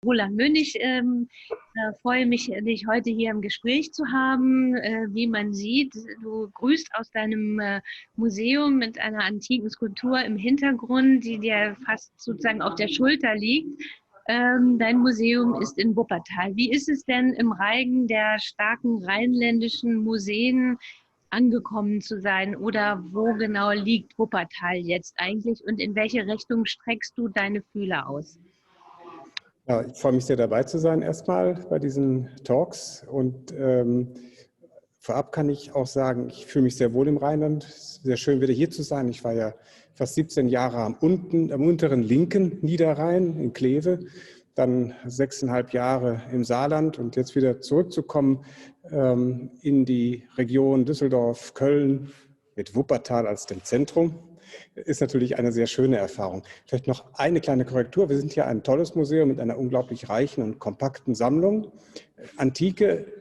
Roland Münch, freue mich, dich heute hier im Gespräch zu haben. Wie man sieht, du grüßt aus deinem Museum mit einer antiken Skulptur im Hintergrund, die dir fast sozusagen auf der Schulter liegt. Dein Museum ist in Wuppertal. Wie ist es denn im Reigen der starken rheinländischen Museen angekommen zu sein? Oder wo genau liegt Wuppertal jetzt eigentlich und in welche Richtung streckst du deine Fühler aus? Ja, ich freue mich sehr, dabei zu sein erstmal bei diesen Talks. Und vorab kann ich auch sagen, ich fühle mich sehr wohl im Rheinland. Es ist sehr schön, wieder hier zu sein. Ich war ja fast 17 Jahre am unteren linken Niederrhein in Kleve, dann 6,5 Jahre im Saarland und jetzt wieder zurückzukommen in die Region Düsseldorf, Köln mit Wuppertal als dem Zentrum. Ist natürlich eine sehr schöne Erfahrung. Vielleicht noch eine kleine Korrektur. Wir sind hier ein tolles Museum mit einer unglaublich reichen und kompakten Sammlung. Antike,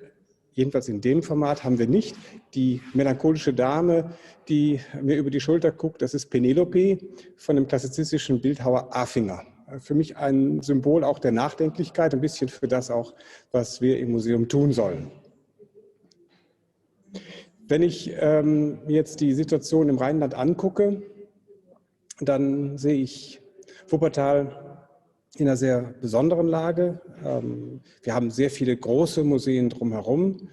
jedenfalls in dem Format, haben wir nicht. Die melancholische Dame, die mir über die Schulter guckt, das ist Penelope von dem klassizistischen Bildhauer Afinger. Für mich ein Symbol auch der Nachdenklichkeit, ein bisschen für das auch, was wir im Museum tun sollen. Wenn ich jetzt die Situation im Rheinland angucke, dann sehe ich Wuppertal in einer sehr besonderen Lage. Wir haben sehr viele große Museen drumherum.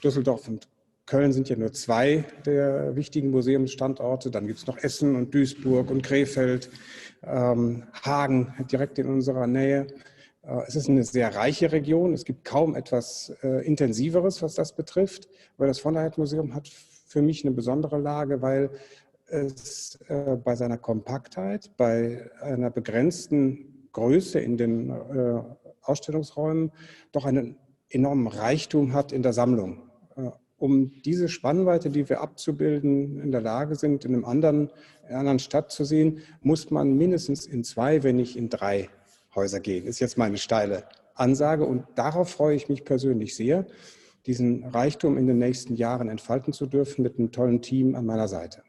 Düsseldorf und Köln sind ja nur zwei der wichtigen Museumsstandorte. Dann gibt es noch Essen und Duisburg und Krefeld, Hagen direkt in unserer Nähe. Es ist eine sehr reiche Region. Es gibt kaum etwas Intensiveres, was das betrifft. Aber das von der Museum hat für mich eine besondere Lage, weil es bei seiner Kompaktheit, bei einer begrenzten Größe in den Ausstellungsräumen doch einen enormen Reichtum hat in der Sammlung. Um diese Spannweite, die wir abzubilden, in der Lage sind, in einer anderen Stadt zu sehen, muss man mindestens in 2, wenn nicht in 3 Häuser gehen. Das ist jetzt meine steile Ansage und darauf freue ich mich persönlich sehr, diesen Reichtum in den nächsten Jahren entfalten zu dürfen mit einem tollen Team an meiner Seite.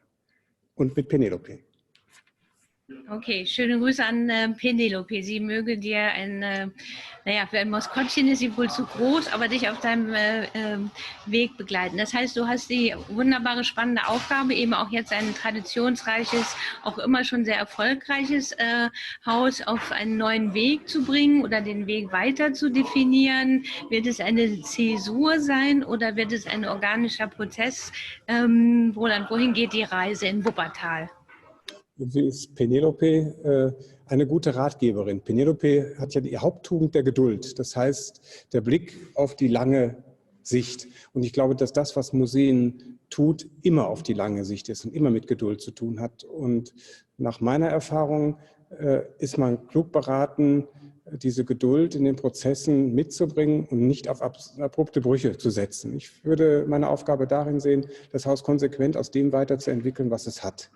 Und mit Penelope. Okay, schöne Grüße an Penelope. Sie möge dir naja, für ein Maskottchen ist sie wohl zu groß, aber dich auf deinem Weg begleiten. Das heißt, du hast die wunderbare, spannende Aufgabe, eben auch jetzt ein traditionsreiches, auch immer schon sehr erfolgreiches Haus auf einen neuen Weg zu bringen oder den Weg weiter zu definieren. Wird es eine Zäsur sein oder wird es ein organischer Prozess? Roland, wohin geht die Reise in Wuppertal? Wie ist Penelope eine gute Ratgeberin? Penelope hat ja die Haupttugend der Geduld, das heißt der Blick auf die lange Sicht. Und ich glaube, dass das, was Museen tut, immer auf die lange Sicht ist und immer mit Geduld zu tun hat. Und nach meiner Erfahrung ist man klug beraten, diese Geduld in den Prozessen mitzubringen und nicht auf abrupte Brüche zu setzen. Ich würde meine Aufgabe darin sehen, das Haus konsequent aus dem weiterzuentwickeln, was es hat.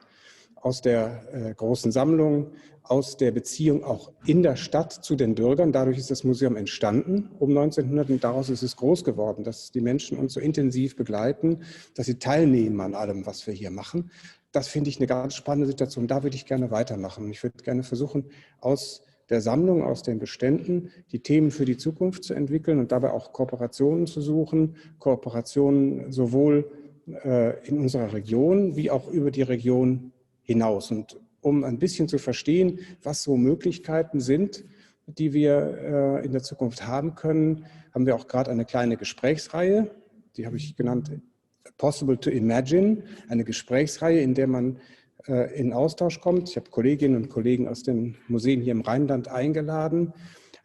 Aus der großen Sammlung, aus der Beziehung auch in der Stadt zu den Bürgern. Dadurch ist das Museum entstanden um 1900 und daraus ist es groß geworden, dass die Menschen uns so intensiv begleiten, dass sie teilnehmen an allem, was wir hier machen. Das finde ich eine ganz spannende Situation. Da würde ich gerne weitermachen. Ich würde gerne versuchen, aus der Sammlung, aus den Beständen, die Themen für die Zukunft zu entwickeln und dabei auch Kooperationen zu suchen. Kooperationen sowohl in unserer Region wie auch über die Region hinaus. Und um ein bisschen zu verstehen, was so Möglichkeiten sind, die wir in der Zukunft haben können, haben wir auch gerade eine kleine Gesprächsreihe, die habe ich genannt Possible to Imagine, eine Gesprächsreihe, in der man in Austausch kommt. Ich habe Kolleginnen und Kollegen aus den Museen hier im Rheinland eingeladen.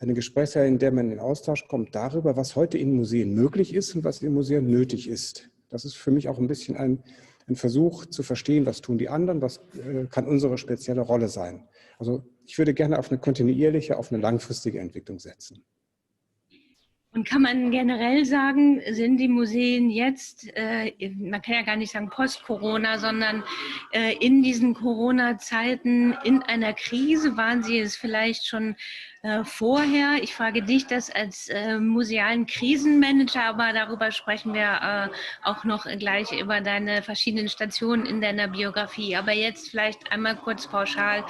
Eine Gesprächsreihe, in der man in Austausch kommt darüber, was heute in Museen möglich ist und was in Museen nötig ist. Das ist für mich auch ein bisschen ein Versuch zu verstehen, was tun die anderen, was kann unsere spezielle Rolle sein. Also ich würde gerne auf eine kontinuierliche, auf eine langfristige Entwicklung setzen. Und kann man generell sagen, sind die Museen jetzt, man kann ja gar nicht sagen post-Corona, sondern in diesen Corona-Zeiten in einer Krise, waren sie es vielleicht schon vorher. Ich frage dich das als musealen Krisenmanager, aber darüber sprechen wir auch noch gleich über deine verschiedenen Stationen in deiner Biografie. Aber jetzt vielleicht einmal kurz pauschal.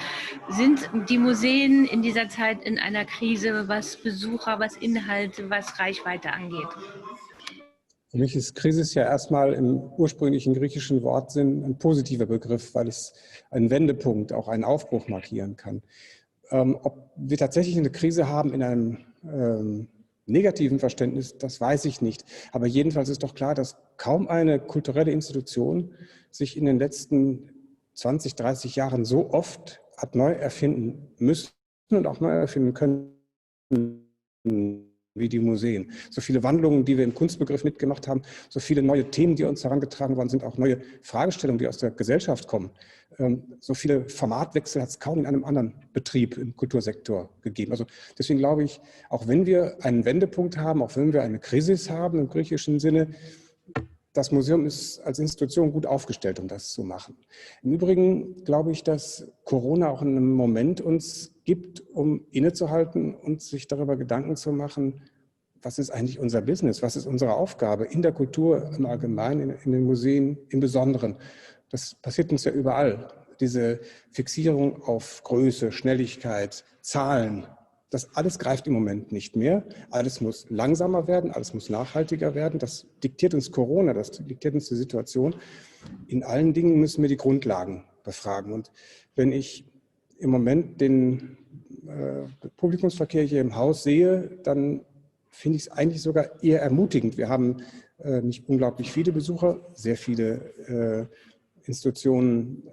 Sind die Museen in dieser Zeit in einer Krise, was Besucher, was Inhalte, was Reichweite angeht? Für mich ist Krisis ja erstmal im ursprünglichen griechischen Wortsinn ein positiver Begriff, weil es einen Wendepunkt, auch einen Aufbruch markieren kann. Ob wir tatsächlich eine Krise haben in einem negativen Verständnis, das weiß ich nicht. Aber jedenfalls ist doch klar, dass kaum eine kulturelle Institution sich in den letzten 20, 30 Jahren so oft hat neu erfinden müssen und auch neu erfinden können wie die Museen. So viele Wandlungen, die wir im Kunstbegriff mitgemacht haben, so viele neue Themen, die uns herangetragen worden sind, auch neue Fragestellungen, die aus der Gesellschaft kommen. So viele Formatwechsel hat es kaum in einem anderen Betrieb im Kultursektor gegeben. Also deswegen glaube ich, auch wenn wir einen Wendepunkt haben, auch wenn wir eine Krise haben im griechischen Sinne, das Museum ist als Institution gut aufgestellt, um das zu machen. Im Übrigen glaube ich, dass Corona auch einen Moment uns gibt, um innezuhalten und sich darüber Gedanken zu machen, was ist eigentlich unser Business, was ist unsere Aufgabe in der Kultur im Allgemeinen, in den Museen im Besonderen. Das passiert uns ja überall. Diese Fixierung auf Größe, Schnelligkeit, Zahlen, das alles greift im Moment nicht mehr. Alles muss langsamer werden, alles muss nachhaltiger werden. Das diktiert uns Corona, das diktiert uns die Situation. In allen Dingen müssen wir die Grundlagen befragen. Und wenn ich im Moment den Publikumsverkehr hier im Haus sehe, dann finde ich es eigentlich sogar eher ermutigend. Wir haben nicht unglaublich viele Besucher, sehr viele Institutionen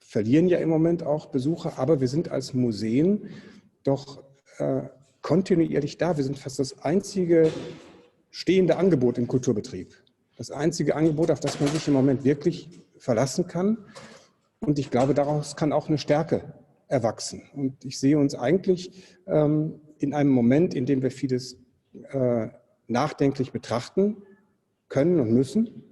verlieren ja im Moment auch Besucher, aber wir sind als Museen doch kontinuierlich da. Wir sind fast das einzige stehende Angebot im Kulturbetrieb. Das einzige Angebot, auf das man sich im Moment wirklich verlassen kann. Und ich glaube, daraus kann auch eine Stärke erwachsen. Und ich sehe uns eigentlich in einem Moment, in dem wir vieles nachdenklich betrachten können und müssen,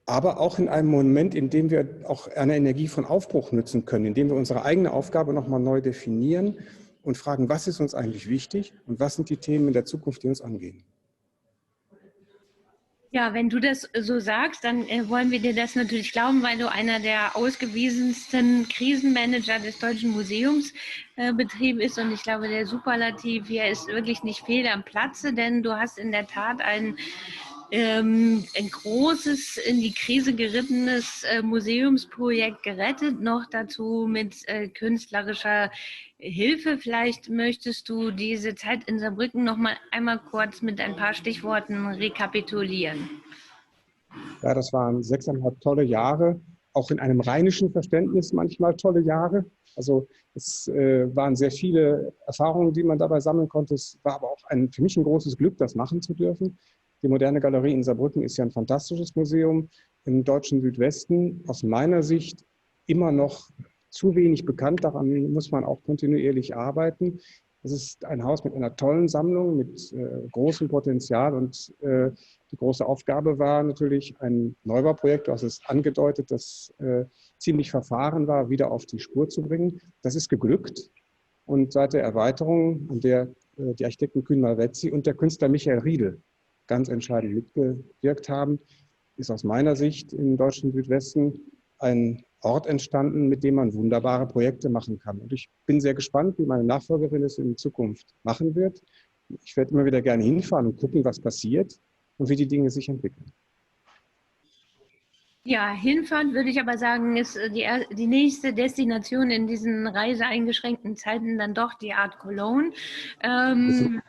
aber auch in einem Moment, in dem wir auch eine Energie von Aufbruch nutzen können, in dem wir unsere eigene Aufgabe nochmal neu definieren und fragen, was ist uns eigentlich wichtig und was sind die Themen in der Zukunft, die uns angehen. Ja, wenn du das so sagst, dann wollen wir dir das natürlich glauben, weil du einer der ausgewiesensten Krisenmanager des Deutschen Museumsbetriebs bist. Und ich glaube, der Superlativ hier ist wirklich nicht fehl am Platze, denn du hast in der Tat ein großes, in die Krise gerittenes Museumsprojekt gerettet, noch dazu mit künstlerischer Hilfe. Vielleicht möchtest du diese Zeit in Saarbrücken noch mal einmal kurz mit ein paar Stichworten rekapitulieren. Ja, das waren 6,5 tolle Jahre, auch in einem rheinischen Verständnis manchmal tolle Jahre. Also es waren sehr viele Erfahrungen, die man dabei sammeln konnte. Es war aber auch für mich ein großes Glück, das machen zu dürfen. Die Moderne Galerie in Saarbrücken ist ja ein fantastisches Museum im deutschen Südwesten. Aus meiner Sicht immer noch zu wenig bekannt. Daran muss man auch kontinuierlich arbeiten. Es ist ein Haus mit einer tollen Sammlung, mit großem Potenzial. Und die große Aufgabe war natürlich ein Neubauprojekt, du hast es angedeutet, das ziemlich verfahren war, wieder auf die Spur zu bringen. Das ist geglückt. Und seit der Erweiterung, an der die Architekten Kühn Malvezzi und der Künstler Michael Riedel ganz entscheidend mitgewirkt haben, ist aus meiner Sicht im deutschen Südwesten ein Ort entstanden, mit dem man wunderbare Projekte machen kann. Und ich bin sehr gespannt, wie meine Nachfolgerin es in Zukunft machen wird. Ich werde immer wieder gerne hinfahren und gucken, was passiert und wie die Dinge sich entwickeln. Ja, hinfahren würde ich aber sagen, ist die nächste Destination in diesen reiseeingeschränkten Zeiten dann doch die Art Cologne.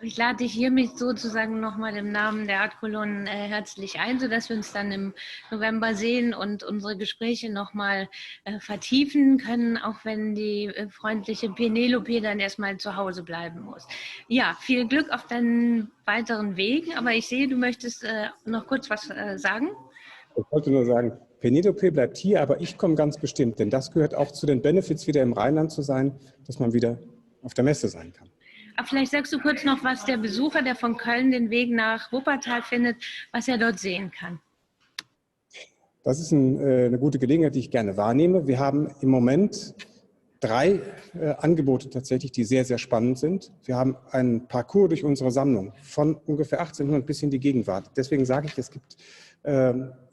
Ich lade dich hiermit sozusagen nochmal im Namen der Art Cologne herzlich ein, sodass wir uns dann im November sehen und unsere Gespräche nochmal vertiefen können, auch wenn die freundliche Penelope dann erstmal zu Hause bleiben muss. Ja, viel Glück auf deinen weiteren Wegen, aber ich sehe, du möchtest noch kurz was sagen. Ich wollte nur sagen, Penelope bleibt hier, aber ich komme ganz bestimmt, denn das gehört auch zu den Benefits, wieder im Rheinland zu sein, dass man wieder auf der Messe sein kann. Aber vielleicht sagst du kurz noch, was der Besucher, der von Köln den Weg nach Wuppertal findet, was er dort sehen kann. Das ist eine gute Gelegenheit, die ich gerne wahrnehme. Wir haben im Moment 3 Angebote tatsächlich, die sehr, sehr spannend sind. Wir haben einen Parcours durch unsere Sammlung von ungefähr 1800 bis in die Gegenwart. Deswegen sage ich, es gibt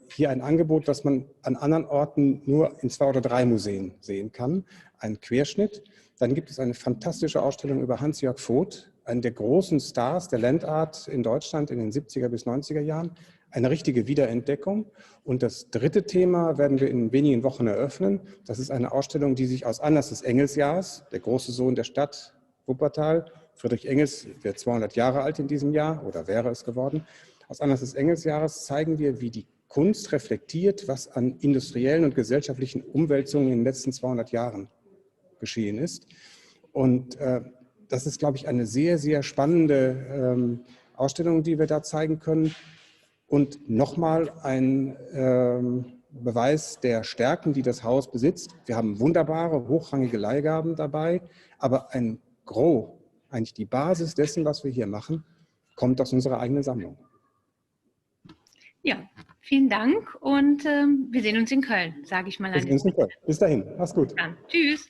hier ein Angebot, das man an anderen Orten nur in 2 oder 3 Museen sehen kann. Ein Querschnitt. Dann gibt es eine fantastische Ausstellung über Hans-Jörg Voth, einen der großen Stars der Landart in Deutschland in den 70er bis 90er Jahren. Eine richtige Wiederentdeckung. Und das 3. Thema werden wir in wenigen Wochen eröffnen. Das ist eine Ausstellung, die sich aus Anlass des Engelsjahres, der große Sohn der Stadt Wuppertal, Friedrich Engels wird 200 Jahre alt in diesem Jahr oder wäre es geworden. Aus Anlass des Engelsjahres zeigen wir, wie die Kunst reflektiert, was an industriellen und gesellschaftlichen Umwälzungen in den letzten 200 Jahren geschehen ist. Und das ist, glaube ich, eine sehr, sehr spannende Ausstellung, die wir da zeigen können. Und nochmal ein Beweis der Stärken, die das Haus besitzt. Wir haben wunderbare, hochrangige Leihgaben dabei, aber ein Gros, eigentlich die Basis dessen, was wir hier machen, kommt aus unserer eigenen Sammlung. Ja, vielen Dank und wir sehen uns in Köln, sage ich mal. Wir sehen uns in Köln. Bis dahin, mach's gut. Dann. Tschüss.